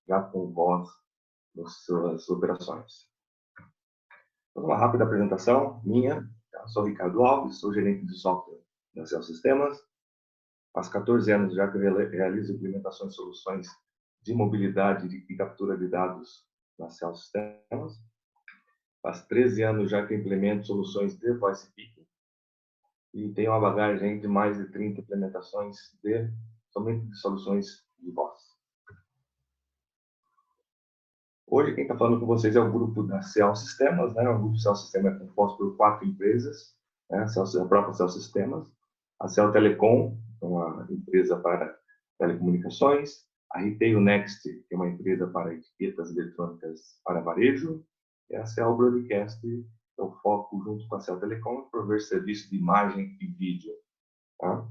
já com voz nas suas operações. Então, uma rápida apresentação minha. Eu sou Ricardo Alves, sou gerente de software da Cell Sistemas. Faz 14 anos já que eu realizo implementações de soluções de mobilidade e captura de dados na Cell Sistemas. Faz 13 anos já que eu implemento soluções de voice picking e tenho uma bagagem de mais de 30 implementações somente de soluções de voz. Hoje, quem está falando com vocês é o grupo da Cell Sistemas, né? O grupo Cell Sistemas é composto por 4 empresas, né? A própria Cell Sistemas, a Cell Telecom, uma empresa para telecomunicações, a Retail Next, que é uma empresa para etiquetas eletrônicas para varejo, e a Cell Broadcast, que é o foco, junto com a Cell Telecom, em prover serviço de imagem e vídeo. Tá?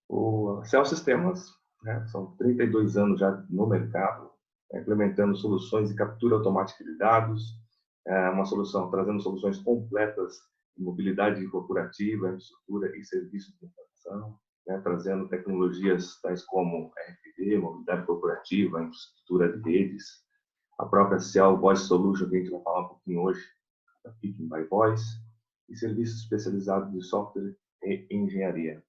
O Cell Sistemas, né, são 32 anos já no mercado, implementando soluções de captura automática de dados, uma solução trazendo soluções completas de mobilidade corporativa, infraestrutura e serviços de informação, né, trazendo tecnologias tais como RFD, mobilidade corporativa, infraestrutura de redes, a própria Cell Voice Solution, que a gente vai falar um pouquinho hoje, a Picking by Voice, e serviços especializados de software e engenharia.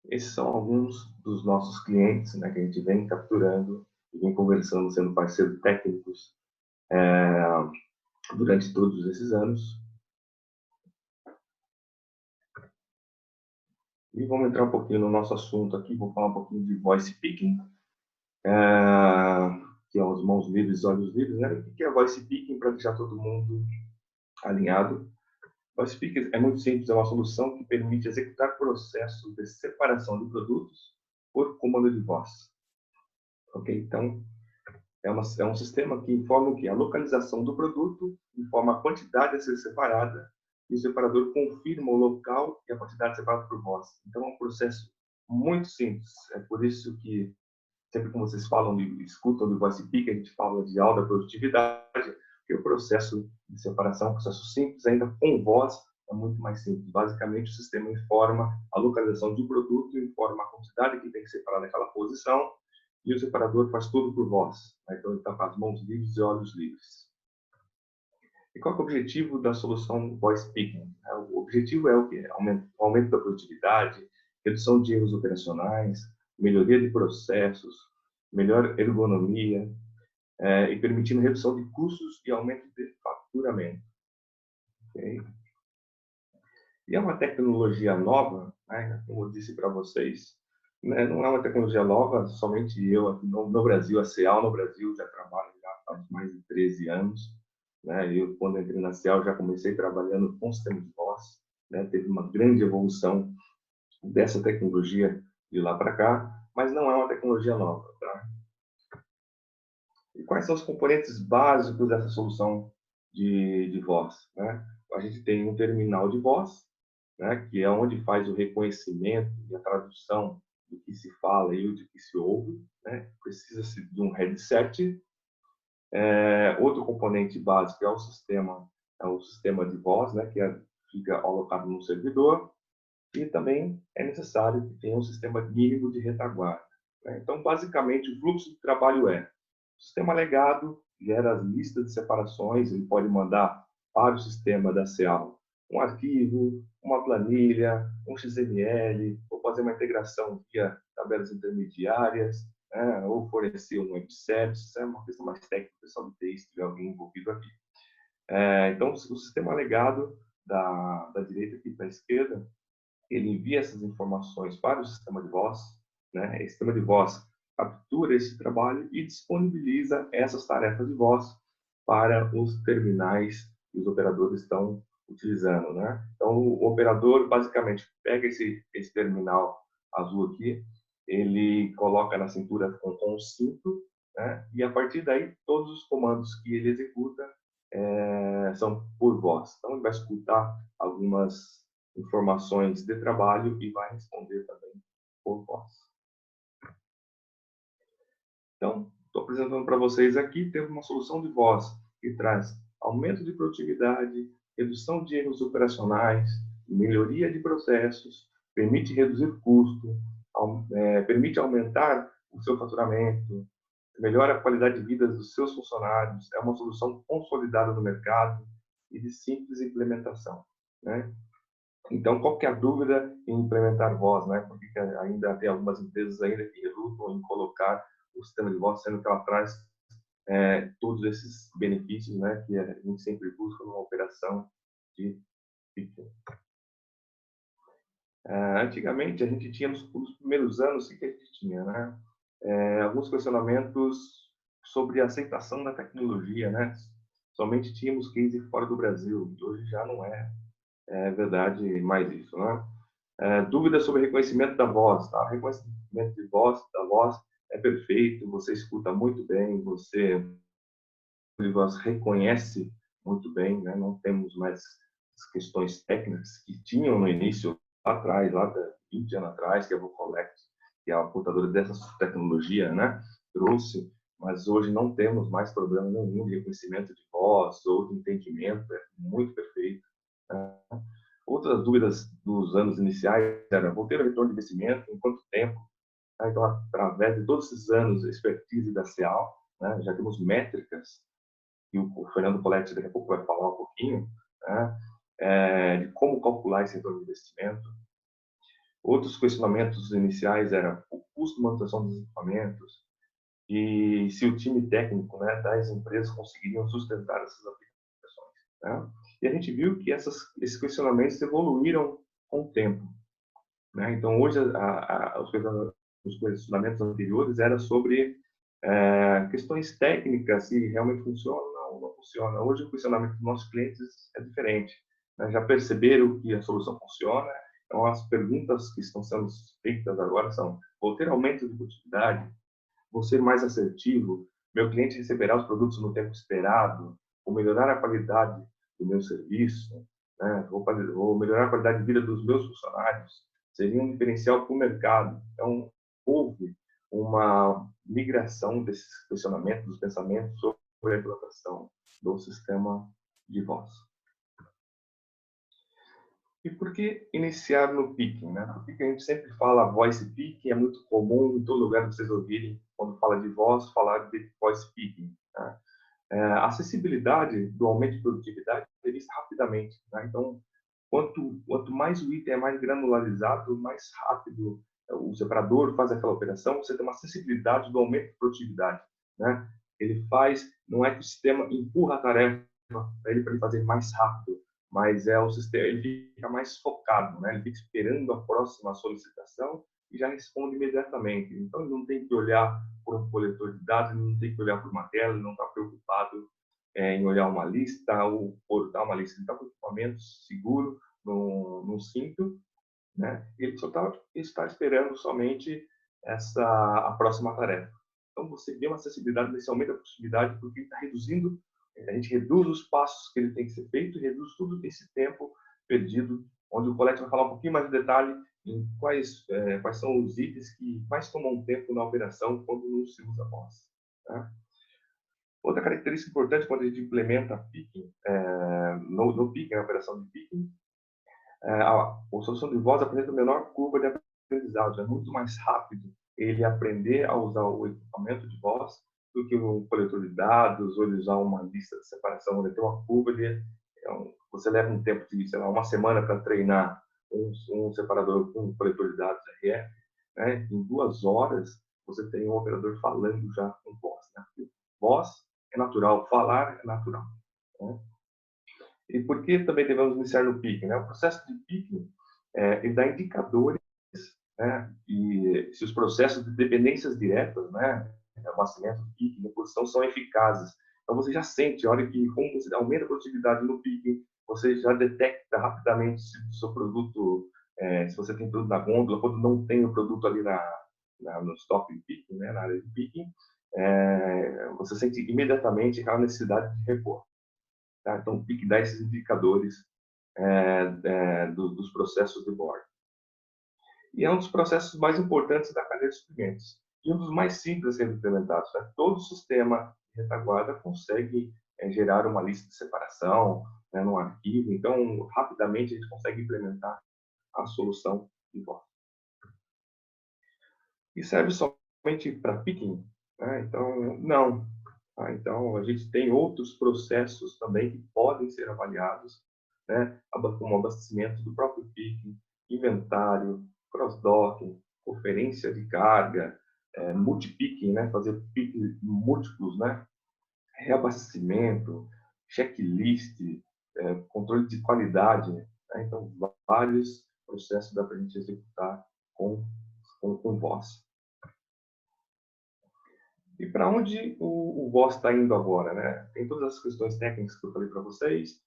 Esses são alguns dos nossos clientes, né, que a gente vem capturando e vem conversando, sendo parceiros técnicos durante todos esses anos. E vamos entrar um pouquinho no nosso assunto aqui, vou falar um pouquinho de voice picking, que é os mãos livres, olhos livres, né? O que é voice picking, para deixar todo mundo alinhado? Voice picking é muito simples, é uma solução que permite executar processos de separação de produtos por comando de voz. Ok? Então, é um sistema que informa que a localização do produto informa a quantidade a ser separada e o separador confirma o local e a quantidade separada por voz. Então, é um processo muito simples. É por isso que, sempre que vocês escutam do voice pick, a gente fala de alta produtividade, que o processo de separação é um processo simples, ainda com voz, é muito mais simples. Basicamente, o sistema informa a localização de um produto, informa a quantidade que tem que separar naquela posição, e o separador faz tudo por voz. Né? Então, ele está com as mãos livres e olhos livres. E qual é o objetivo da solução voice picking? O objetivo é o quê? Aumento da produtividade, redução de erros operacionais, melhoria de processos, melhor ergonomia, e permitindo redução de custos e aumento de faturamento. Okay? E é uma tecnologia nova, né? Como eu disse para vocês, né? Não é uma tecnologia nova, somente eu aqui no Brasil, a CEAL no Brasil já trabalha já faz mais de 13 anos. Né? Eu, quando entrei na CEAL, já comecei trabalhando com sistema de voz. Né? Teve uma grande evolução dessa tecnologia de lá para cá, mas não é uma tecnologia nova. Tá? E quais são os componentes básicos dessa solução de voz? Né? A gente tem um terminal de voz, né, que é onde faz o reconhecimento e a tradução do que se fala e do que se ouve. Né? Precisa-se de um headset. Outro componente básico é o sistema de voz, né, que fica alocado no servidor. E também é necessário que tenha um sistema mínimo de retaguarda. Né? Então, basicamente, o fluxo de trabalho o sistema legado gera as listas de separações, ele pode mandar para o sistema da CEAL um arquivo, uma planilha, um XML, ou fazer uma integração via tabelas intermediárias, né? Ou fornecer um web service. Isso é uma questão mais técnica, o pessoal de TI, se tiver alguém envolvido aqui. Então, o sistema legado da direita aqui para a esquerda, ele envia essas informações para o sistema de voz, né? O sistema de voz captura esse trabalho e disponibiliza essas tarefas de voz para os terminais que os operadores estão utilizando, né? Então, o operador basicamente pega esse terminal azul aqui, ele coloca na cintura com um cinto, né? E a partir daí, todos os comandos que ele executa são por voz. Então, ele vai escutar algumas informações de trabalho e vai responder também por voz. Então, estou apresentando para vocês aqui, temos uma solução de voz que traz aumento de produtividade, redução de erros operacionais, melhoria de processos, permite reduzir custo, permite aumentar o seu faturamento, melhora a qualidade de vida dos seus funcionários, é uma solução consolidada no mercado e de simples implementação, né? Então, qual que é a dúvida em implementar voz, né? Porque ainda tem algumas empresas ainda que relutam em colocar o sistema de voz, sendo que ela traz todos esses benefícios, né, que a gente sempre busca numa operação de picking. Antigamente, a gente tinha, nos primeiros anos, o que a gente tinha, né? Alguns questionamentos sobre a aceitação da tecnologia, né? Somente tínhamos case fora do Brasil, e hoje já não é verdade mais isso, né? Dúvidas sobre reconhecimento da voz, tá? Reconhecimento de voz, da voz é perfeito, você escuta muito bem, você reconhece muito bem, né? Não temos mais as questões técnicas que tinham no início, lá atrás, lá de 20 anos atrás, que a Vocollect, que é a portadora dessa tecnologia, né, trouxe, mas hoje não temos mais problema nenhum de reconhecimento de voz ou de entendimento, é muito perfeito. Né? Outras dúvidas dos anos iniciais era, vou ter o retorno de investimento em quanto tempo? Então, através de todos esses anos de expertise da CEAL, né, já temos métricas que o Fernando Poletti daqui a pouco vai falar um pouquinho, né, de como calcular esse retorno de investimento. Outros questionamentos iniciais eram o custo de manutenção dos equipamentos e se o time técnico, né, das empresas conseguiriam sustentar essas aplicações. Né? E a gente viu que esses questionamentos evoluíram com o tempo. Né? Então, hoje, os questionamentos anteriores eram sobre questões técnicas, se realmente funciona ou não funciona. Hoje, o questionamento dos nossos clientes é diferente. Né? Já perceberam que a solução funciona, então as perguntas que estão sendo feitas agora são: vou ter aumento de produtividade? Vou ser mais assertivo? Meu cliente receberá os produtos no tempo esperado? Vou melhorar a qualidade do meu serviço? Né? Vou melhorar a qualidade de vida dos meus funcionários? Seria um diferencial para o mercado. Então, houve uma migração desses questionamentos, dos pensamentos sobre a implantação do sistema de voz. E por que iniciar no picking? Né? Por que a gente sempre fala voice picking? É muito comum em todo lugar que vocês ouvirem, quando fala de voz, falar de voice picking. Né? A acessibilidade do aumento de produtividade é vista rapidamente. Né? Então, quanto mais o item é mais granularizado, mais rápido o separador faz aquela operação, você tem uma acessibilidade do aumento de produtividade. Né? Ele faz, não é que o sistema empurra a tarefa para ele fazer mais rápido, mas o sistema, ele fica mais focado, né? Ele fica esperando a próxima solicitação e já responde imediatamente. Então, ele não tem que olhar por um coletor de dados, ele não tem que olhar por uma tela, ele não está preocupado em olhar uma lista ou portar uma lista. Ele está com o equipamento seguro no cinto, né? Ele só está esperando somente a próxima tarefa. Então, você vê uma acessibilidade, nesse aumento da possibilidade, porque ele está reduzindo, a gente reduz os passos que ele tem que ser feito e reduz todo esse tempo perdido, onde o Colette vai falar um pouquinho mais de detalhe em quais são os itens que mais tomam tempo na operação quando não se usa voz. Tá? Outra característica importante quando a gente implementa picking, no picking, a operação de picking, a solução de voz apresenta menor curva de aprendizado, é muito mais rápido ele aprender a usar o equipamento de voz do que um coletor de dados ou ele usar uma lista de separação, onde tem uma curva você leva um tempo de, sei lá, uma semana para treinar um separador com um coletor de dados RF, né? Em 2 horas você tem um operador falando já com voz. Né? Voz é natural, falar é natural. Né? E por que também devemos iniciar no picking? Né? O processo de picking ele dá indicadores, né? E se os processos de dependências diretas, né, abastecimento, picking, reposição, são eficazes. Então você já sente, a hora que como você aumenta a produtividade no picking, você já detecta rapidamente se o seu produto, se você tem produto na gôndola, quando não tem o produto ali no stop picking, né, na área de picking, você sente imediatamente aquela necessidade de repor. Tá? Então, o PIC dá esses indicadores dos processos de board. E é um dos processos mais importantes da cadeia de suprimentos. E um dos mais simples a ser implementados. Né? Todo sistema de retaguarda consegue gerar uma lista de separação, né, num arquivo. Então, rapidamente, a gente consegue implementar a solução de voz. E serve somente para picking? Né? Então, não. Então, a gente tem outros processos também que podem ser avaliados, né? Como abastecimento do próprio picking, inventário, cross-docking, conferência de carga, multi-picking, né? Fazer picking múltiplos, né? Reabastecimento, checklist, controle de qualidade. Né? Então, vários processos dá para a gente executar com voz. E para onde o VOS está indo agora, né? Tem todas as questões técnicas que eu falei para vocês,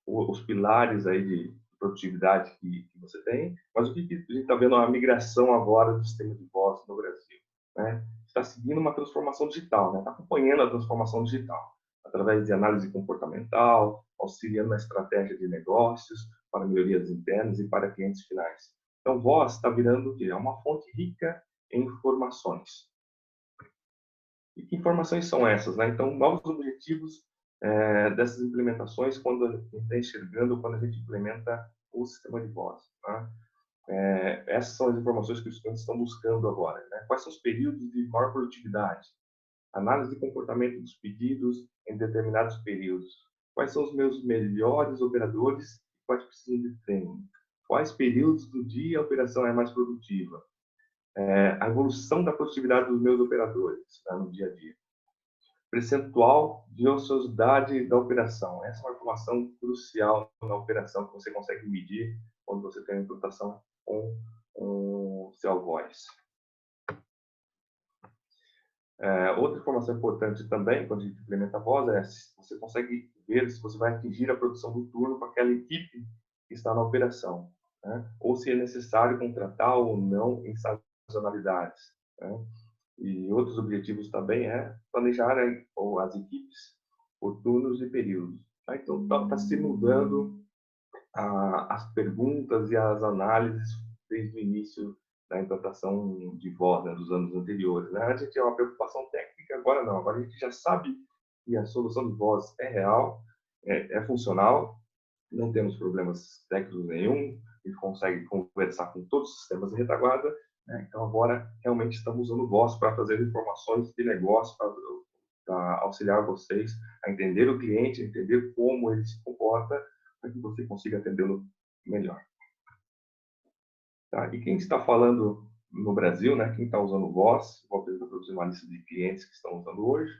os pilares aí de produtividade que você tem, mas o que a gente está vendo a migração agora do sistema de voz no Brasil, né? Está seguindo uma transformação digital, né? Está acompanhando a transformação digital através de análise comportamental, auxiliando na estratégia de negócios para melhorias internas e para clientes finais. Então, voz está virando o quê? É uma fonte rica em informações. E que informações são essas? Né? Então, novos objetivos dessas implementações quando a gente está enxergando, quando a gente implementa o sistema de voz. Tá? Essas são as informações que os estudantes estão buscando agora. Né? Quais são os períodos de maior produtividade? Análise de comportamento dos pedidos em determinados períodos. Quais são os meus melhores operadores e quais precisam de treino? Quais períodos do dia a operação é mais produtiva? A evolução da produtividade dos meus operadores, tá, no dia a dia. Percentual de ociosidade da operação. Essa é uma informação crucial na operação que você consegue medir quando você tem uma implantação com o Cell Voice. Outra informação importante também, quando a gente implementa a voz, é se você consegue ver se você vai atingir a produção do turno com aquela equipe que está na operação, né? Ou se é necessário contratar ou não em sazonalidades. Né? E outros objetivos também é planejar as equipes por turnos e períodos. Então, está se mudando as perguntas e as análises desde o início da implantação de voz, né, dos anos anteriores. Né? A gente tinha uma preocupação técnica, agora não. Agora a gente já sabe que a solução de voz é real, é funcional, não temos problemas técnicos nenhum, a gente consegue conversar com todos os sistemas de retaguarda, né? Então agora realmente estamos usando voz para trazer informações de negócio, para auxiliar vocês a entender o cliente, a entender como ele se comporta, para que você consiga atendê-lo melhor. Tá? E quem está falando no Brasil, né? Quem está usando voz, vou produzir uma lista de clientes que estão usando hoje.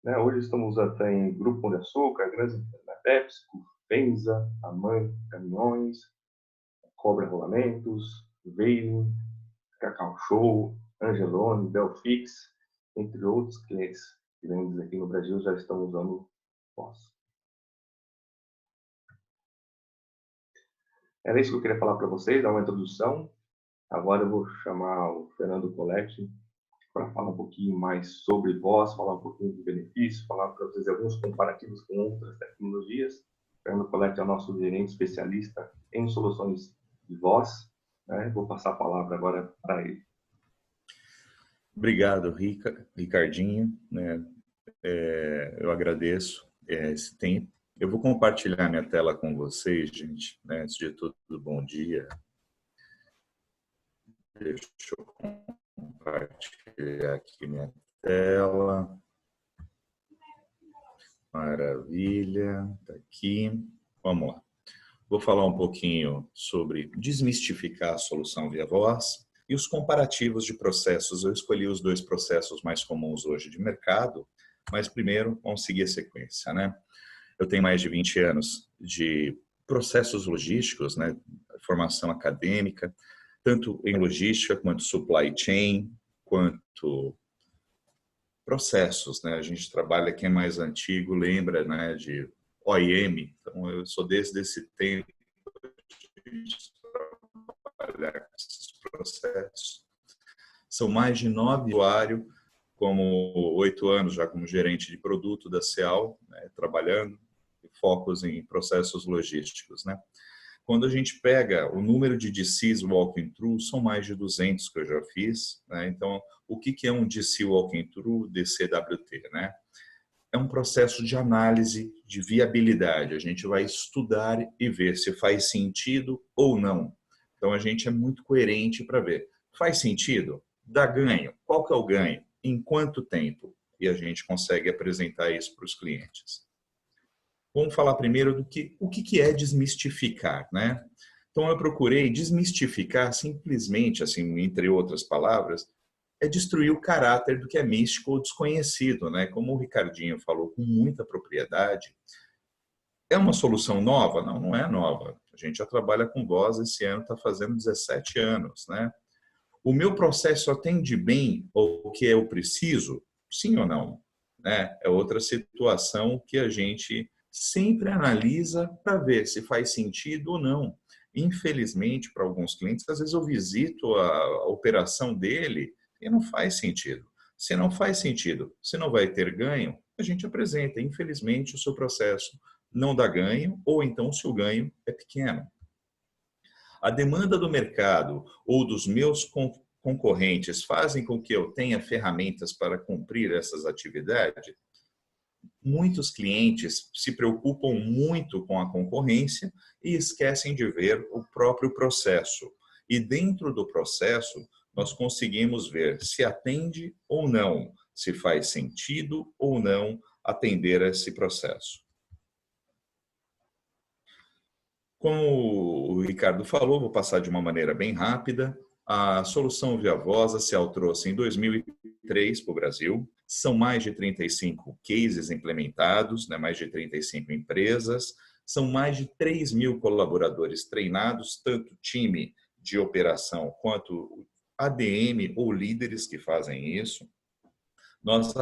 Né? Hoje estamos usando em Grupo Pão de Açúcar, Grandes PepsiCo, Penza, Tamanho, Caminhões, Cobra Rolamentos, Veiling, Cacau Show, Angelone, Belfix, entre outros clientes grandes aqui no Brasil já estão usando voz. Era isso que eu queria falar para vocês, dar uma introdução. Agora eu vou chamar o Fernando Coletti para falar um pouquinho mais sobre voz, falar um pouquinho de benefícios, falar para vocês alguns comparativos com outras tecnologias. O Fernando Coletti é o nosso gerente especialista em soluções de voz. Né? Vou passar a palavra agora para ele. Obrigado, Ricardinho. Né? Eu agradeço esse tempo. Eu vou compartilhar minha tela com vocês, gente. Né? Antes de tudo, bom dia. Deixa eu compartilhar aqui minha tela. Maravilha, tá aqui. Vamos lá. Vou falar um pouquinho sobre desmistificar a solução via voz e os comparativos de processos. Eu escolhi os 2 processos mais comuns hoje de mercado, mas primeiro vamos seguir a sequência, né? Eu tenho mais de 20 anos de processos logísticos, né? Formação acadêmica, tanto em logística quanto supply chain, quanto processos, né? A gente trabalha, quem é mais antigo lembra, né, de OIM, então eu sou desde esse tempo de trabalhar com esses processos. São mais de 9 usuários, como 8 anos já como gerente de produto da CEAL, né, trabalhando focos em processos logísticos, né? Quando a gente pega o número de DCs walking through, são mais de 200 que eu já fiz, né? Então, o que é um DC walking through, DCWT, né? É um processo de análise de viabilidade. A gente vai estudar e ver se faz sentido ou não. Então, a gente é muito coerente para ver Faz sentido? Dá ganho? Qual que é o ganho? Em quanto tempo? E a gente consegue apresentar isso para os clientes. Vamos falar primeiro do que o que é desmistificar, né? Então eu procurei desmistificar simplesmente, assim, entre outras palavras, é destruir o caráter do que é místico ou desconhecido, né? Como o Ricardinho falou com muita propriedade. É uma solução nova? Não, não é nova. A gente já trabalha com voz, esse ano está fazendo 17 anos, né? O meu processo atende bem o que eu preciso? Sim ou não? Né? É outra situação que a gente sempre analisa para ver se faz sentido ou não. Infelizmente, para alguns clientes, às vezes eu visito a operação dele e não faz sentido. Se não faz sentido, se não vai ter ganho, a gente apresenta. Infelizmente, o seu processo não dá ganho, ou então se o ganho é pequeno. A demanda do mercado ou dos meus concorrentes fazem com que eu tenha ferramentas para cumprir essas atividades? Muitos clientes se preocupam muito com a concorrência e esquecem de ver o próprio processo. E dentro do processo, nós conseguimos ver se atende ou não, se faz sentido ou não atender a esse processo. Como o Ricardo falou, vou passar de uma maneira bem rápida. A solução Via Voz, a Ciel trouxe em 2003 para o Brasil. São mais de 35 cases implementados, né, mais de 35 empresas. São mais de 3 mil colaboradores treinados, tanto time de operação quanto ADM ou líderes que fazem isso. Nós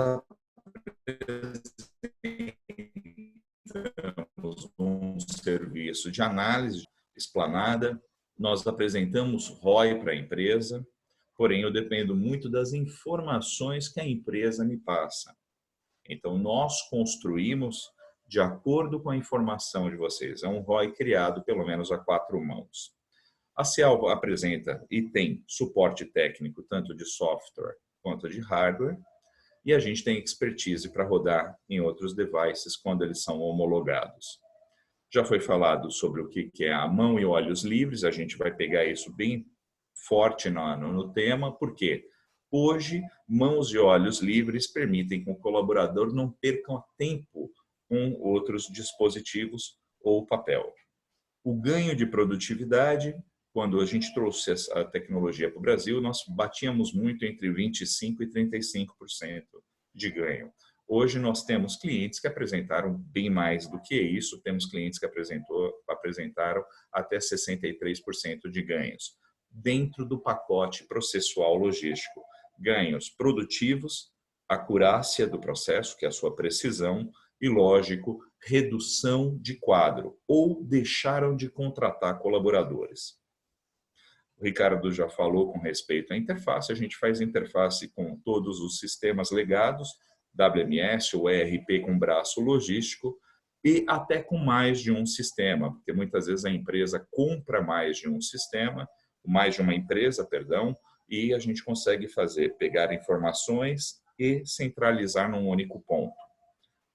um serviço de análise explanada, nós apresentamos ROI para a empresa, porém eu dependo muito das informações que a empresa me passa. Então nós construímos de acordo com a informação de vocês. É um ROI criado pelo menos a 4 mãos. A Ciel apresenta e tem suporte técnico tanto de software quanto de hardware, e a gente tem expertise para rodar em outros devices quando eles são homologados. Já foi falado sobre o que é a mão e olhos livres, a gente vai pegar isso bem forte no tema, porque hoje mãos e olhos livres permitem que o colaborador não perca tempo com outros dispositivos ou papel. O ganho de produtividade, quando a gente trouxe a tecnologia para o Brasil, nós batíamos muito entre 25% e 35% de ganho. Hoje nós temos clientes que apresentaram bem mais do que isso, temos clientes que apresentaram até 63% de ganhos, dentro do pacote processual logístico. Ganhos produtivos, acurácia do processo, que é a sua precisão, e, lógico, redução de quadro, ou deixaram de contratar colaboradores. O Ricardo já falou com respeito à interface, a gente faz interface com todos os sistemas legados, WMS ou ERP com braço logístico, e até com mais de um sistema, porque muitas vezes a empresa compra mais de um sistema, mais de uma empresa, perdão, e a gente consegue pegar informações e centralizar num único ponto.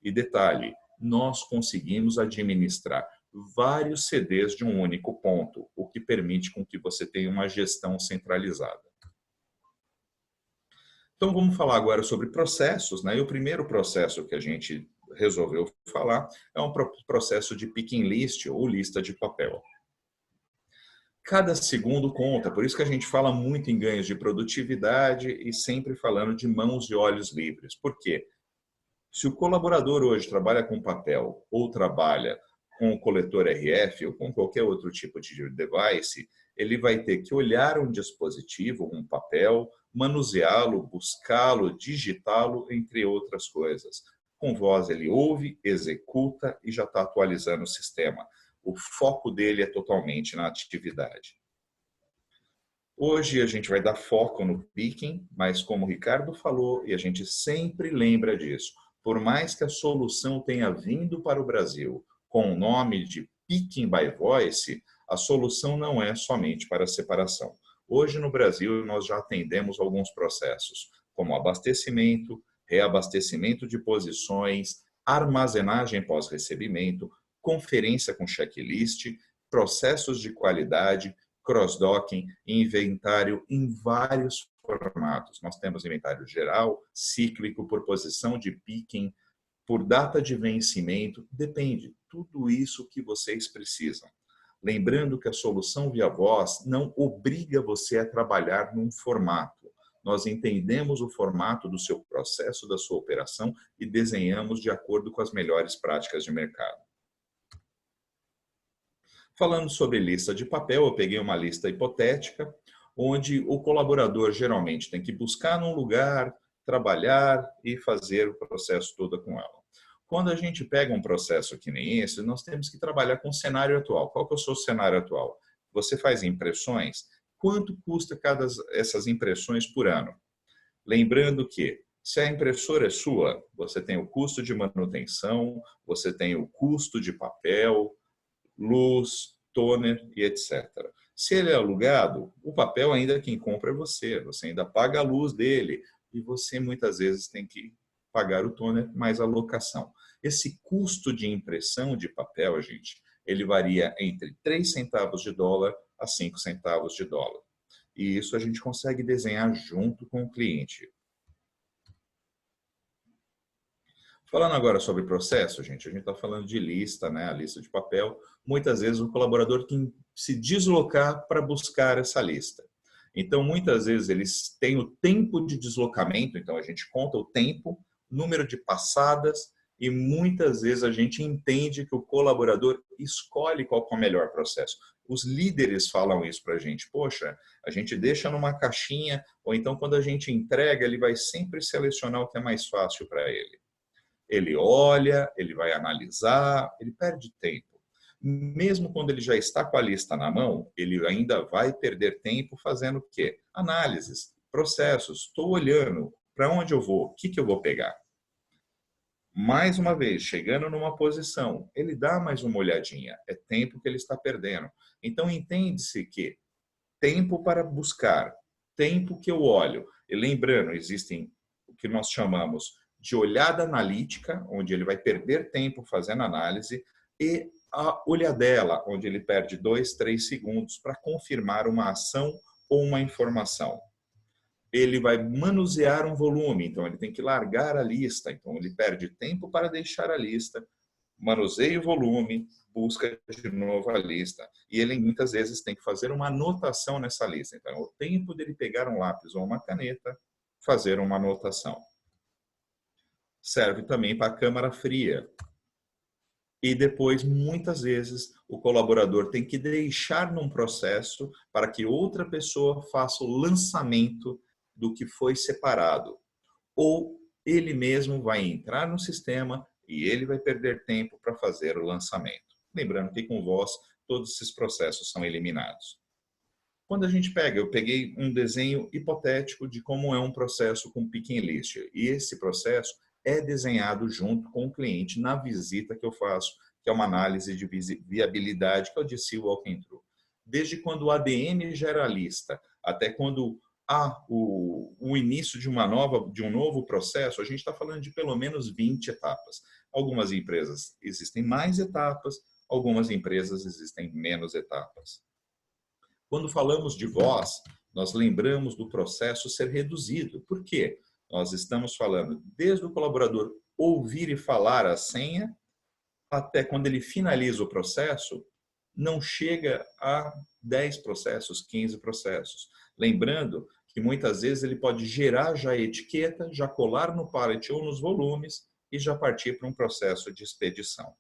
E detalhe, nós conseguimos administrar vários CDs de um único ponto, o que permite com que você tenha uma gestão centralizada. Então vamos falar agora sobre processos, né? E o primeiro processo que a gente resolveu falar é um processo de picking list ou lista de papel. Cada segundo conta, por isso que a gente fala muito em ganhos de produtividade e sempre falando de mãos e olhos livres. Por quê? Se o colaborador hoje trabalha com papel ou trabalha com o coletor RF ou com qualquer outro tipo de device, ele vai ter que olhar um dispositivo, um papel, manuseá-lo, buscá-lo, digitá-lo, entre outras coisas. Com voz ele ouve, executa e já está atualizando o sistema. O foco dele é totalmente na atividade. Hoje a gente vai dar foco no picking, mas como o Ricardo falou, e a gente sempre lembra disso, por mais que a solução tenha vindo para o Brasil com o nome de Picking by Voice, a solução não é somente para a separação. Hoje no Brasil nós já atendemos alguns processos, como abastecimento, reabastecimento de posições, armazenagem pós-recebimento, conferência com checklist, processos de qualidade, cross-docking, inventário em vários formatos. Nós temos inventário geral, cíclico, por posição de picking, por data de vencimento, depende. Tudo isso que vocês precisam. Lembrando que a solução via voz não obriga você a trabalhar num formato. Nós entendemos o formato do seu processo, da sua operação e desenhamos de acordo com as melhores práticas de mercado. Falando sobre lista de papel, eu peguei uma lista hipotética, onde o colaborador geralmente tem que buscar num lugar, trabalhar e fazer o processo todo com ela. Quando a gente pega um processo que nem esse, nós temos que trabalhar com o cenário atual. Qual que é o seu cenário atual? Você faz impressões? Quanto custa cada essas impressões por ano? Lembrando que, se a impressora é sua, você tem o custo de manutenção, você tem o custo de papel, luz, toner e etc. Se ele é alugado, o papel ainda quem compra é você. Você ainda paga a luz dele e você muitas vezes tem que pagar o toner mais a locação. Esse custo de impressão de papel, gente, ele varia entre 3 centavos de dólar a 5 centavos de dólar. E isso a gente consegue desenhar junto com o cliente. Falando agora sobre processo, gente, a gente está falando de lista, né? A lista de papel. Muitas vezes o colaborador tem que se deslocar para buscar essa lista. Então, muitas vezes eles têm o tempo de deslocamento, então a gente conta o tempo, número de passadas e muitas vezes a gente entende que o colaborador escolhe qual é o melhor processo. Os líderes falam isso para a gente. Poxa, a gente deixa numa caixinha ou então quando a gente entrega, ele vai sempre selecionar o que é mais fácil para ele. Ele olha, ele vai analisar, ele perde tempo. Mesmo quando ele já está com a lista na mão, ele ainda vai perder tempo fazendo o quê? Análises, processos. Estou olhando para onde eu vou, o que eu vou pegar. Mais uma vez, chegando numa posição, ele dá mais uma olhadinha. É tempo que ele está perdendo. Então, entende-se que tempo para buscar, tempo que eu olho. E lembrando, existem o que nós chamamos de olhada analítica, onde ele vai perder tempo fazendo análise, e a olhadela, onde ele perde 2, 3 segundos para confirmar uma ação ou uma informação. Ele vai manusear um volume, então ele tem que largar a lista, então ele perde tempo para deixar a lista, manuseia o volume, busca de novo a lista. E ele muitas vezes tem que fazer uma anotação nessa lista. Então, é o tempo dele pegar um lápis ou uma caneta, fazer uma anotação. Serve também para a câmara fria. E depois, muitas vezes, o colaborador tem que deixar num processo para que outra pessoa faça o lançamento do que foi separado. Ou ele mesmo vai entrar no sistema e ele vai perder tempo para fazer o lançamento. Lembrando que com voz, todos esses processos são eliminados. Quando a gente pega, eu peguei um desenho hipotético de como é um processo com picking list. E esse processo é desenhado junto com o cliente na visita que eu faço, que é uma análise de viabilidade, que é o de See Walking Through. Desde quando o ADM gera a lista, até quando há o início de um novo processo, a gente está falando de pelo menos 20 etapas. Algumas empresas existem mais etapas, algumas empresas existem menos etapas. Quando falamos de voz, nós lembramos do processo ser reduzido. Por quê? Nós estamos falando desde o colaborador ouvir e falar a senha, até quando ele finaliza o processo, não chega a 10 processos, 15 processos. Lembrando que muitas vezes ele pode gerar já a etiqueta, já colar no pallet ou nos volumes e já partir para um processo de expedição.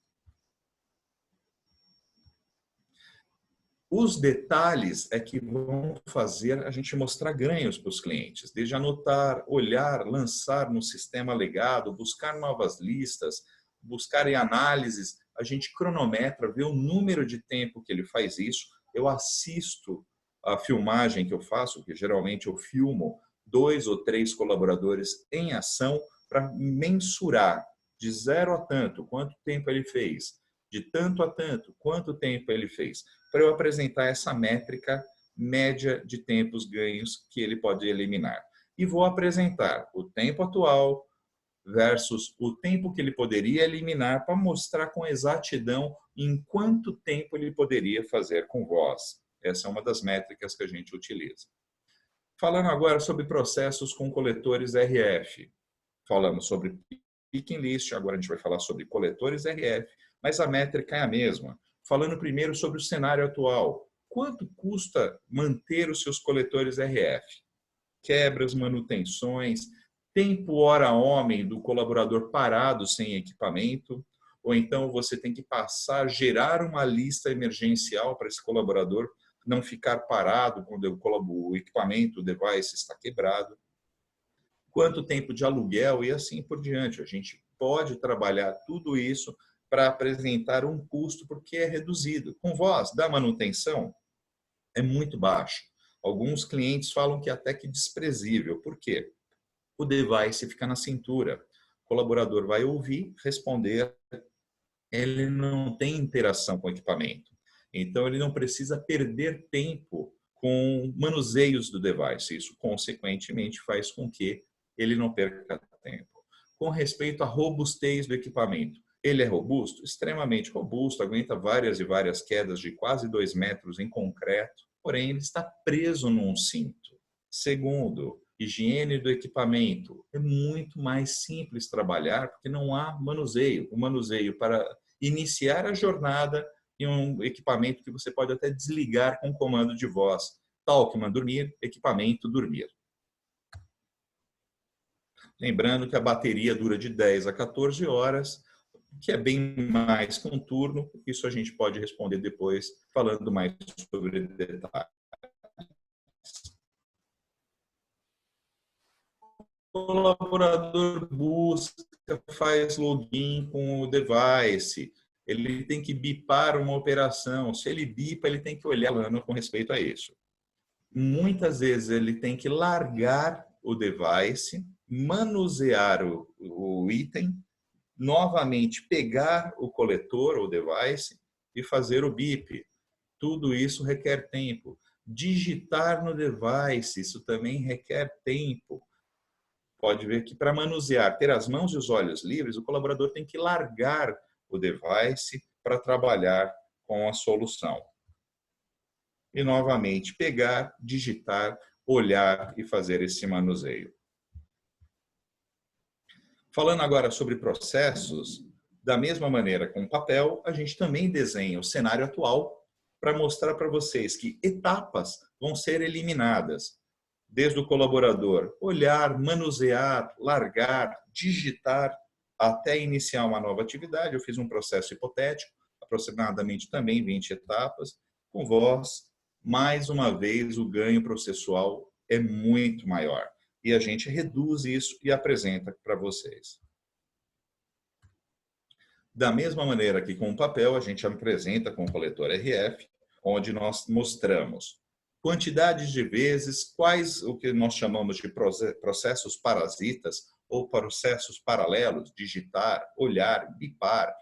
Os detalhes é que vão fazer a gente mostrar ganhos para os clientes, desde anotar, olhar, lançar no sistema legado, buscar novas listas, buscar em análises, a gente cronometra, vê o número de tempo que ele faz isso. Eu assisto a filmagem que eu faço, que geralmente eu filmo 2 ou 3 colaboradores em ação para mensurar de 0 a tanto, quanto tempo ele fez, de tanto a tanto, quanto tempo ele fez, para eu apresentar essa métrica média de tempos ganhos que ele pode eliminar. E vou apresentar o tempo atual versus o tempo que ele poderia eliminar para mostrar com exatidão em quanto tempo ele poderia fazer com voz. Essa é uma das métricas que a gente utiliza. Falando agora sobre processos com coletores RF. Falamos sobre picking list, agora a gente vai falar sobre coletores RF, mas a métrica é a mesma. Falando primeiro sobre o cenário atual. Quanto custa manter os seus coletores RF? Quebras, manutenções, tempo hora-homem do colaborador parado sem equipamento, ou então você tem que passar, gerar uma lista emergencial para esse colaborador não ficar parado quando o equipamento, o device está quebrado. Quanto tempo de aluguel e assim por diante. A gente pode trabalhar tudo isso para apresentar um custo porque é reduzido. Com voz da manutenção é muito baixo. Alguns clientes falam que até que desprezível. Por quê? O device fica na cintura. O colaborador vai ouvir, responder, ele não tem interação com o equipamento. Então, ele não precisa perder tempo com manuseios do device. Isso, consequentemente, faz com que ele não perca tempo. Com respeito à robustez do equipamento, ele é robusto? Extremamente robusto, aguenta várias e várias quedas de quase 2 metros em concreto, porém ele está preso num cinto. Segundo, higiene do equipamento. É muito mais simples trabalhar porque não há manuseio. O manuseio para iniciar a jornada e um equipamento que você pode até desligar com comando de voz. Talkman dormir, equipamento dormir. Lembrando que a bateria dura de 10 a 14 horas, que é bem mais que um turno. Isso a gente pode responder depois, falando mais sobre detalhes. O colaborador busca, faz login com o device, ele tem que bipar uma operação. Se ele bipa, ele tem que olhar com respeito a isso. Muitas vezes ele tem que largar o device, manusear o item, novamente pegar o coletor ou device e fazer o bip. Tudo isso requer tempo. Digitar no device, isso também requer tempo. Pode ver que para manusear, ter as mãos e os olhos livres, o colaborador tem que largar o device para trabalhar com a solução. E novamente pegar, digitar, olhar e fazer esse manuseio. Falando agora sobre processos, da mesma maneira com o papel, a gente também desenha o cenário atual para mostrar para vocês que etapas vão ser eliminadas. Desde o colaborador olhar, manusear, largar, digitar, até iniciar uma nova atividade. Eu fiz um processo hipotético, aproximadamente também 20 etapas, com voz. Mais uma vez, o ganho processual é muito maior. E a gente reduz isso e apresenta para vocês. Da mesma maneira que com o papel, a gente apresenta com o coletor RF, onde nós mostramos quantidades de vezes, quais o que nós chamamos de processos parasitas ou processos paralelos, digitar, olhar, bipar,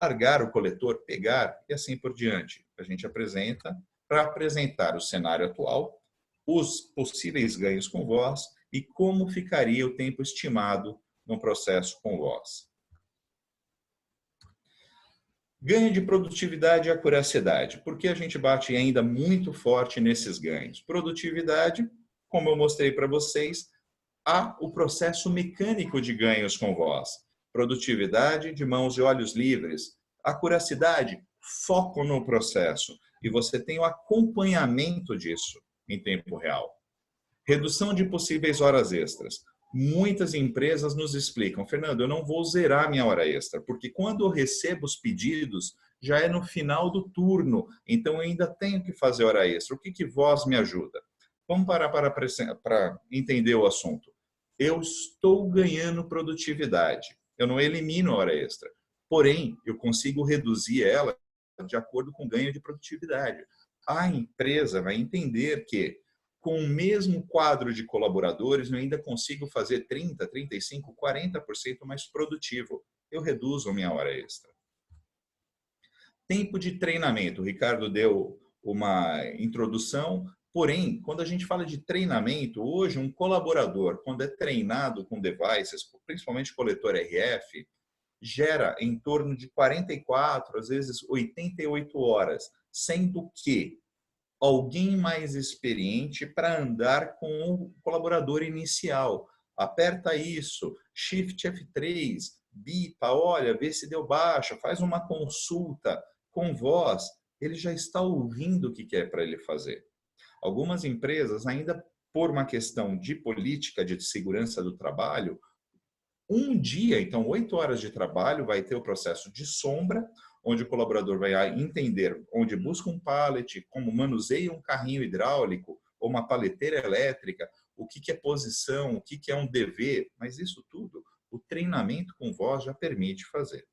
largar o coletor, pegar e assim por diante. A gente apresenta para apresentar o cenário atual, os possíveis ganhos com voz e como ficaria o tempo estimado no processo com voz. Ganho de produtividade e acuracidade. Por que a gente bate ainda muito forte nesses ganhos? Produtividade, como eu mostrei para vocês, há o processo mecânico de ganhos com voz. Produtividade de mãos e olhos livres. Acuracidade, foco no processo. E você tem o acompanhamento disso em tempo real. Redução de possíveis horas extras. Muitas empresas nos explicam, Fernando, eu não vou zerar minha hora extra, porque quando eu recebo os pedidos, já é no final do turno, então eu ainda tenho que fazer hora extra. O que voz me ajuda? Vamos parar para entender o assunto. Eu estou ganhando produtividade, eu não elimino a hora extra, porém, eu consigo reduzir ela de acordo com o ganho de produtividade. A empresa vai entender que com o mesmo quadro de colaboradores, eu ainda consigo fazer 30%, 35%, 40% mais produtivo. Eu reduzo a minha hora extra. Tempo de treinamento. O Ricardo deu uma introdução, porém, quando a gente fala de treinamento, hoje um colaborador, quando é treinado com devices, principalmente coletor RF, gera em torno de 44, às vezes 88 horas, sendo que alguém mais experiente para andar com o colaborador inicial. Aperta isso, Shift F3, bipa, olha, vê se deu baixa, faz uma consulta com voz. Ele já está ouvindo o que quer para ele fazer. Algumas empresas, ainda por uma questão de política de segurança do trabalho, um dia, então 8 horas de trabalho, vai ter o processo de sombra, onde o colaborador vai entender onde busca um pallet, como manuseia um carrinho hidráulico ou uma paleteira elétrica, o que é posição, o que é um DV, mas isso tudo o treinamento com voz já permite fazer.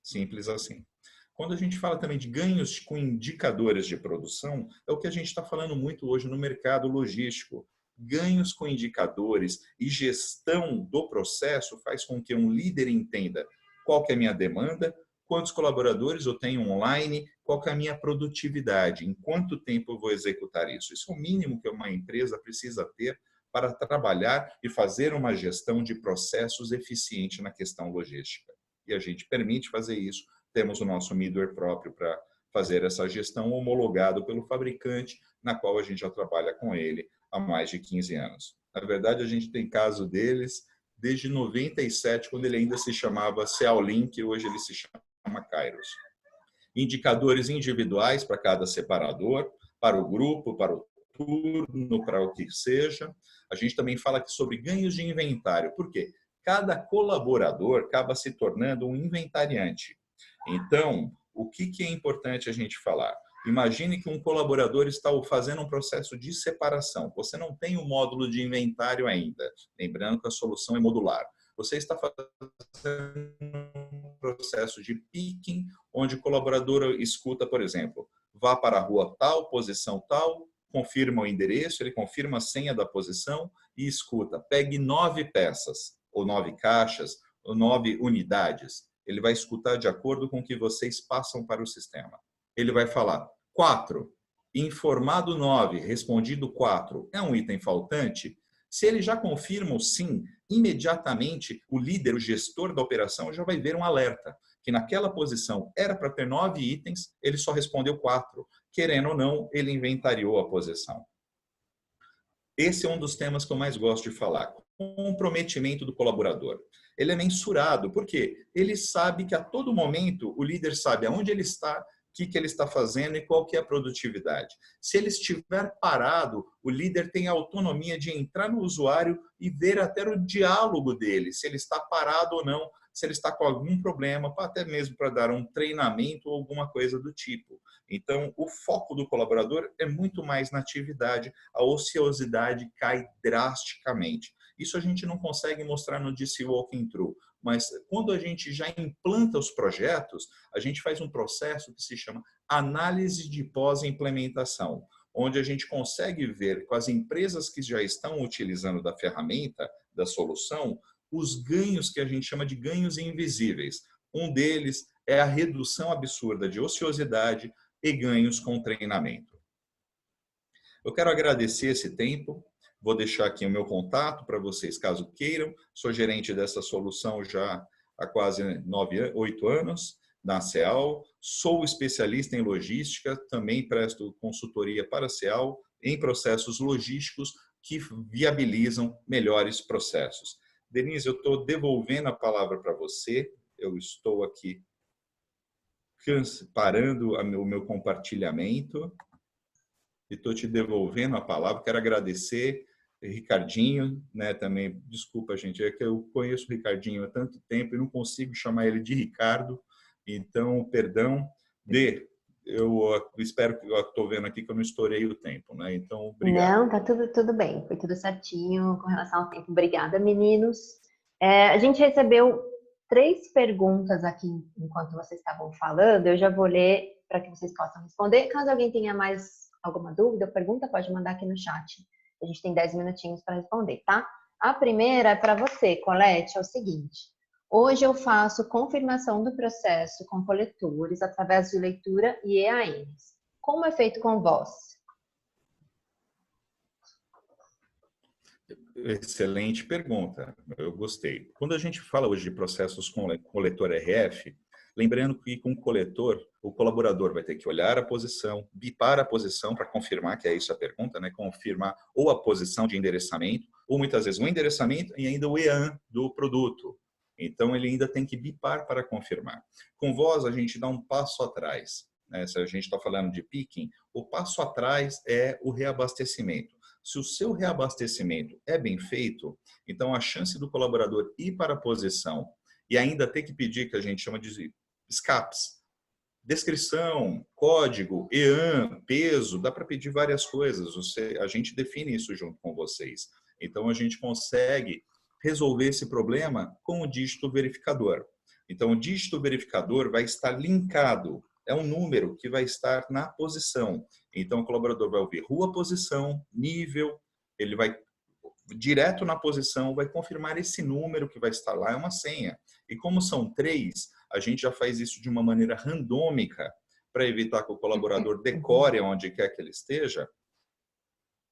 Simples assim. Quando a gente fala também de ganhos com indicadores de produção, é o que a gente está falando muito hoje no mercado logístico. Ganhos com indicadores e gestão do processo faz com que um líder entenda qual que é a minha demanda, quantos colaboradores eu tenho online, qual que é a minha produtividade, em quanto tempo eu vou executar isso. Isso é o mínimo que uma empresa precisa ter para trabalhar e fazer uma gestão de processos eficiente na questão logística. E a gente permite fazer isso. Temos o nosso middleware próprio para fazer essa gestão, homologado pelo fabricante, na qual a gente já trabalha com ele há mais de 15 anos. Na verdade, a gente tem caso deles desde 97, quando ele ainda se chamava Cealink, e hoje ele se chama Kairos. Indicadores individuais para cada separador, para o grupo, para o turno, para o que seja. A gente também fala aqui sobre ganhos de inventário. Por quê? Cada colaborador acaba se tornando um inventariante. Então, o que é importante a gente falar? Imagine que um colaborador está fazendo um processo de separação. Você não tem o módulo de inventário ainda. Lembrando que a solução é modular. Você está fazendo um processo de picking, onde o colaborador escuta, por exemplo, vá para a rua tal, posição tal, confirma o endereço, ele confirma a senha da posição e escuta. Pegue 9 peças, ou 9 caixas, ou 9 unidades. Ele vai escutar de acordo com o que vocês passam para o sistema. Ele vai falar 4, informado 9, respondido 4. É um item faltante? Se ele já confirma o sim, imediatamente o líder, o gestor da operação, já vai ver um alerta que naquela posição era para ter 9 itens, ele só respondeu 4. Querendo ou não, ele inventariou a posição. Esse é um dos temas que eu mais gosto de falar. Comprometimento do colaborador. Ele é mensurado, porque ele sabe que a todo momento o líder sabe aonde ele está, o que ele está fazendo e qual que é a produtividade. Se ele estiver parado, o líder tem a autonomia de entrar no usuário e ver até o diálogo dele, se ele está parado ou não, se ele está com algum problema, até mesmo para dar um treinamento ou alguma coisa do tipo. Então, o foco do colaborador é muito mais na atividade, a ociosidade cai drasticamente. Isso a gente não consegue mostrar no DC Walking Through, mas quando a gente já implanta os projetos, a gente faz um processo que se chama análise de pós-implementação, onde a gente consegue ver com as empresas que já estão utilizando da ferramenta, da solução, os ganhos que a gente chama de ganhos invisíveis. Um deles é a redução absurda de ociosidade e ganhos com treinamento. Eu quero agradecer esse tempo. Vou deixar aqui o meu contato para vocês, caso queiram. Sou gerente dessa solução já há quase 8 anos, na CEAL. Sou especialista em logística, também presto consultoria para a CEAL em processos logísticos que viabilizam melhores processos. Denise, eu estou devolvendo a palavra para você. Eu estou aqui parando o meu compartilhamento e estou te devolvendo a palavra. Quero agradecer Ricardinho, né, também, desculpa, gente, é que eu conheço o Ricardinho há tanto tempo e não consigo chamar ele de Ricardo, então, perdão. Eu espero que eu estou vendo aqui que eu não estourei o tempo, né? Então, obrigado. Não, tá tudo bem, foi tudo certinho com relação ao tempo. Obrigada, meninos. A gente recebeu 3 perguntas aqui enquanto vocês estavam falando, eu já vou ler para que vocês possam responder. Caso alguém tenha mais alguma dúvida ou pergunta, pode mandar aqui no chat. A gente tem 10 minutinhos para responder, tá? A primeira é para você, Colete, é o seguinte. Hoje eu faço confirmação do processo com coletores através de leitura e EANs. Como é feito com voz? Excelente pergunta, eu gostei. Quando a gente fala hoje de processos com leitor RF, Lembrando que com o coletor, o colaborador vai ter que olhar a posição, bipar a posição para confirmar, que é isso a pergunta, né? Confirmar ou a posição de endereçamento, ou muitas vezes o endereçamento e ainda o EAN do produto. Então, ele ainda tem que bipar para confirmar. Com voz, a gente dá um passo atrás, né? Se a gente está falando de picking, o passo atrás é o reabastecimento. Se o seu reabastecimento é bem feito, então a chance do colaborador ir para a posição e ainda ter que pedir, que a gente chama de escapes, descrição, código, EAN, peso, dá para pedir várias coisas. A gente define isso junto com vocês. Então, a gente consegue resolver esse problema com o dígito verificador. Então, o dígito verificador vai estar linkado, é um número que vai estar na posição. Então, o colaborador vai ouvir rua, posição, nível, ele vai direto na posição, vai confirmar esse número que vai estar lá, é uma senha. E como são 3, a gente já faz isso de uma maneira randômica, para evitar que o colaborador decore onde quer que ele esteja,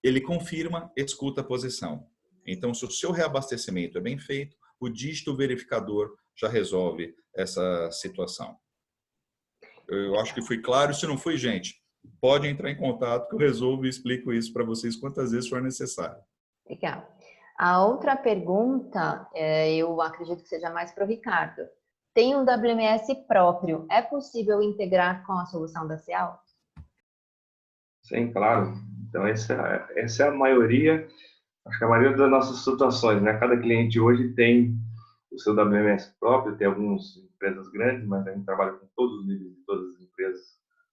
ele confirma, escuta a posição. Então, se o seu reabastecimento é bem feito, o dígito verificador já resolve essa situação. Eu acho que fui claro. Se não foi, gente, pode entrar em contato que eu resolvo e explico isso para vocês quantas vezes for necessário. Legal. A outra pergunta, eu acredito que seja mais para o Ricardo. Tem um WMS próprio, é possível integrar com a solução da Cial? Sim, claro. Então, essa é a maioria, acho que a maioria das nossas situações, né? Cada cliente hoje tem o seu WMS próprio, tem algumas empresas grandes, mas a gente trabalha com todos os níveis de todas as empresas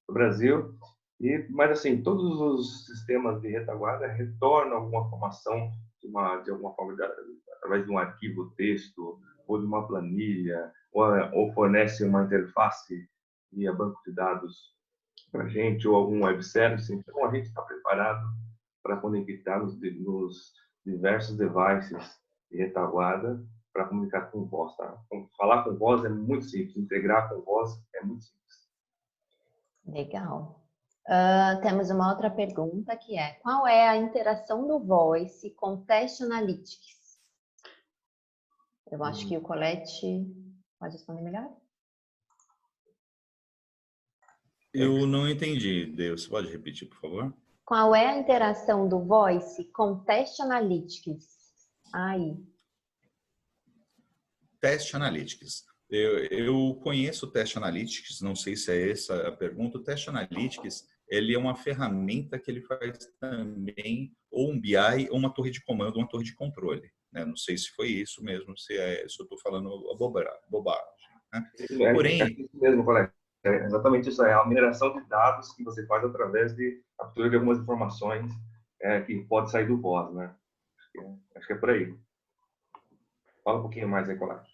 do Brasil. Mas, assim, todos os sistemas de retaguarda retornam alguma informação de alguma forma, através de um arquivo texto, ou de uma planilha, ou fornece uma interface via banco de dados para a gente, ou algum web service. Então, a gente está preparado para conectar nos diversos devices de retaguarda para comunicar com voz. Tá? Falar com voz é muito simples, integrar com voz é muito simples. Legal. Temos uma outra pergunta que é: qual é a interação do Voice com Test Analytics? Eu acho que o Colette pode responder melhor. Eu não entendi, Deus. Você pode repetir, por favor? Qual é a interação do Voice com Test Analytics? Aí. Test Analytics. Eu conheço o Test Analytics, não sei se é essa a pergunta. O Test Analytics, ele é uma ferramenta que ele faz também ou um BI ou uma torre de comando, uma torre de controle. Né? Não sei se foi isso mesmo, se eu estou falando bobagem. Né? Porém, é isso mesmo, colega. É exatamente isso aí. É a mineração de dados que você faz através de captura de algumas informações que pode sair do voz, né? Acho que é por aí. Fala um pouquinho mais aí, colega.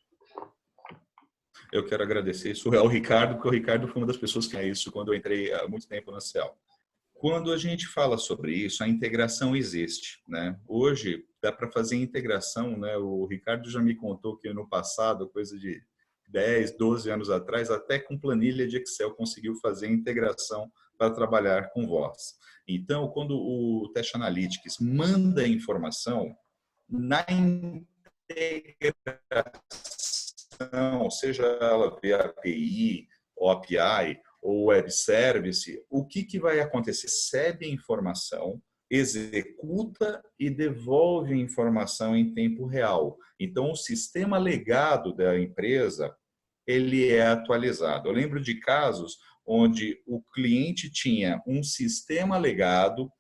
Eu quero agradecer isso ao Ricardo, porque o Ricardo foi uma das pessoas que é isso quando eu entrei há muito tempo na Cial. Quando a gente fala sobre isso, a integração existe, né? Hoje dá para fazer integração, né? O Ricardo já me contou que no passado, coisa de 10, 12 anos atrás, até com planilha de Excel conseguiu fazer integração para trabalhar com voz. Então, quando o Test Analytics manda informação, na integração, seja ela via API, ou API, ou web service, o que vai acontecer? Recebe a informação, executa e devolve a informação em tempo real. Então, o sistema legado da empresa, ele é atualizado. Eu lembro de casos onde o cliente tinha um sistema legado,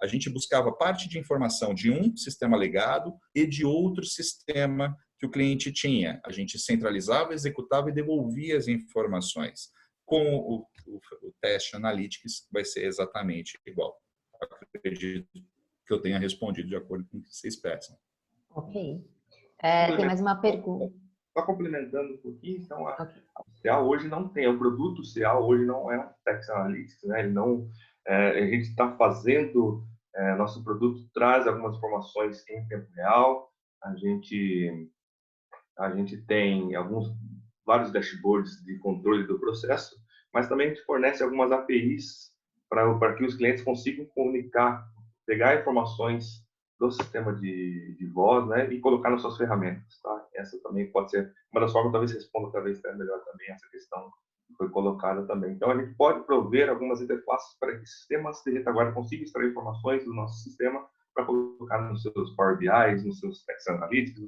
a gente buscava parte de informação de um sistema legado e de outro sistema que o cliente tinha. A gente centralizava, executava e devolvia as informações. Com o Test Analytics vai ser exatamente igual. Acredito que eu tenha respondido de acordo com o que vocês peçam. Ok. Tem mais uma pergunta. Só complementando um pouquinho, então, a Cial hoje não tem, o produto Cial hoje não é um Test Analytics, né? Ele não, a gente está fazendo, nosso produto traz algumas informações em tempo real, a gente tem vários dashboards de controle do processo, mas também a gente fornece algumas APIs para que os clientes consigam comunicar, pegar informações do sistema de voz, né, e colocar nas suas ferramentas, tá? Essa também pode ser uma das formas, talvez responda talvez até melhor também essa questão que foi colocada também. Então, a gente pode prover algumas interfaces para que sistemas de retaguarda consigam extrair informações do nosso sistema para colocar nos seus Power BIs, nos seus Text Analytics,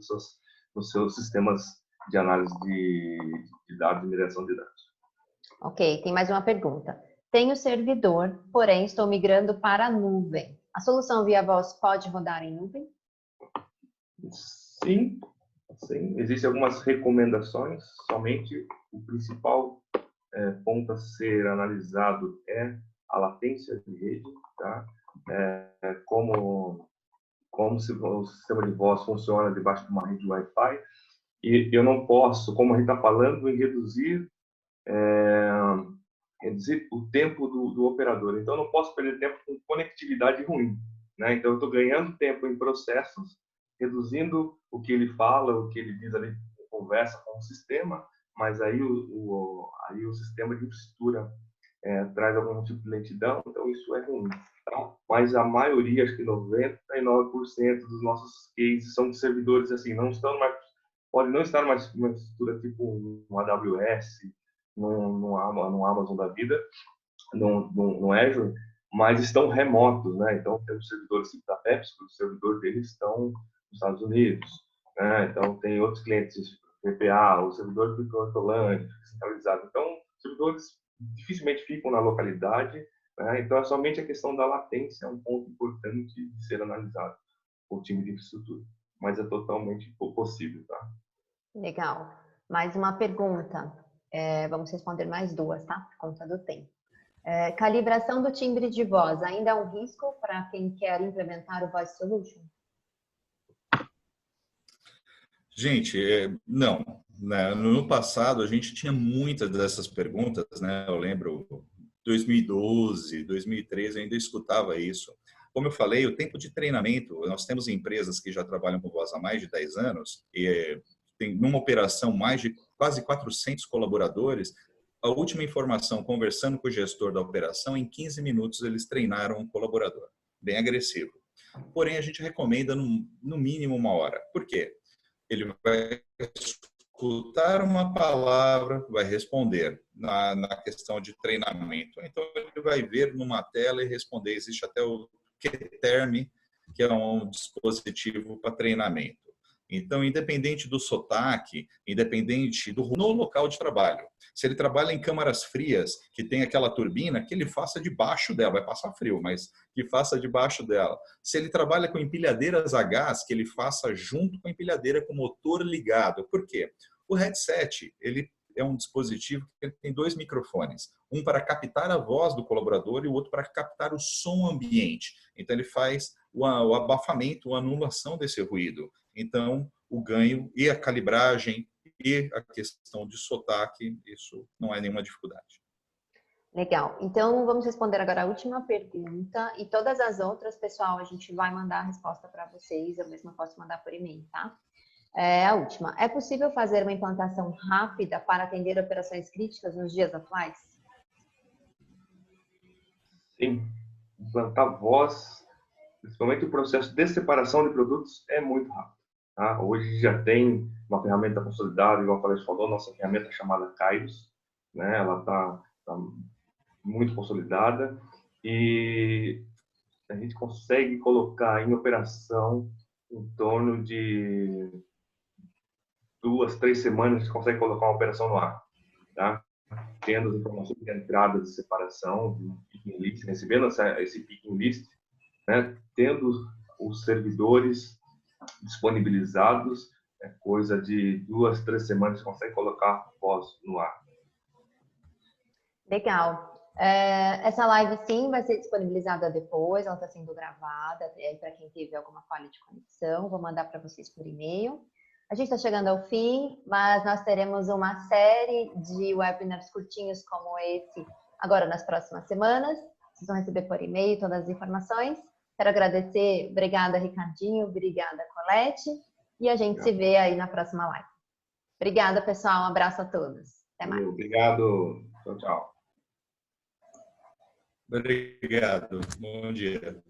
nos seus sistemas de análise de dados e mineração de dados. Ok, tem mais uma pergunta. Tenho servidor, porém estou migrando para a nuvem. A solução via voz pode rodar em nuvem? Sim, sim. Existem algumas recomendações, somente o principal ponto a ser analisado é a latência de rede, tá? Como o sistema de voz funciona debaixo de uma rede Wi-Fi, e eu não posso, como a gente está falando, em reduzir o tempo do operador. Então, eu não posso perder tempo com conectividade ruim, né? Então, eu estou ganhando tempo em processos, reduzindo o que ele fala, o que ele diz ali, conversa com o sistema, mas aí o sistema de infraestrutura traz algum tipo de lentidão, então isso é ruim. Tá? Mas a maioria, acho que 99% dos nossos cases são de servidores assim, não estão mais, pode não estar mais uma estrutura tipo um AWS, no Amazon da vida, no Azure, mas estão remotos, né? Então, temos servidores tipo da Pepsi, os servidores deles estão nos Estados Unidos, né? Então, tem outros clientes, VPA, o servidor fica em Hortolândia, fica centralizado. Então, servidores dificilmente ficam na localidade, né? Então, é somente a questão da latência, é um ponto importante de ser analisado por time de infraestrutura, mas é totalmente possível, tá? Legal. Mais uma pergunta. Vamos responder mais duas, tá? Por conta do tempo. Calibração do timbre de voz ainda é um risco para quem quer implementar o Voice Solution? Gente, não. Né? No passado, a gente tinha muitas dessas perguntas, né? Eu lembro 2012, 2013, eu ainda escutava isso. Como eu falei, o tempo de treinamento, nós temos empresas que já trabalham com voz há mais de 10 anos, e tem numa operação mais de quase 400 colaboradores. A última informação, conversando com o gestor da operação, em 15 minutos eles treinaram um colaborador, bem agressivo. Porém, a gente recomenda no mínimo 1 hora. Por quê? Ele vai escutar uma palavra, vai responder na questão de treinamento. Então, ele vai ver numa tela e responder. Existe até o QTerm, que é um dispositivo para treinamento. Então, independente do sotaque, independente no local de trabalho. Se ele trabalha em câmaras frias, que tem aquela turbina, que ele faça debaixo dela, vai passar frio, mas que faça debaixo dela. Se ele trabalha com empilhadeiras a gás, que ele faça junto com a empilhadeira com o motor ligado. Por quê? O headset, ele é um dispositivo que tem 2 microfones, um para captar a voz do colaborador e o outro para captar o som ambiente. Então, ele faz o abafamento, a anulação desse ruído. Então, o ganho e a calibragem e a questão de sotaque, isso não é nenhuma dificuldade. Legal. Então, vamos responder agora a última pergunta. E todas as outras, pessoal, a gente vai mandar a resposta para vocês. Eu mesma posso mandar por e-mail, tá? A última. É possível fazer uma implantação rápida para atender operações críticas nos dias atuais? Sim. Implantar voz, principalmente o processo de separação de produtos, é muito rápido. Tá? Hoje já tem uma ferramenta consolidada, igual a Palestra falou, nossa ferramenta chamada Kairos, né? Ela está muito consolidada e a gente consegue colocar em operação em torno de 2, 3 semanas, a gente consegue colocar uma operação no ar, tá? Tendo as informações de entrada de separação, de um picking list, recebendo esse picking list, né? Tendo os servidores disponibilizados, é coisa de 2, 3 semanas consegue colocar voz no ar. Legal. Essa live, sim, vai ser disponibilizada depois, ela está sendo gravada, para quem teve alguma falha de conexão, vou mandar para vocês por e-mail. A gente está chegando ao fim, mas nós teremos uma série de webinars curtinhos como esse agora nas próximas semanas. Vocês vão receber por e-mail todas as informações. Quero agradecer, obrigada Ricardinho, obrigada Colette, e a gente se vê aí na próxima live. Obrigada, pessoal, um abraço a todos. Até mais. Obrigado, tchau, tchau. Obrigado, bom dia.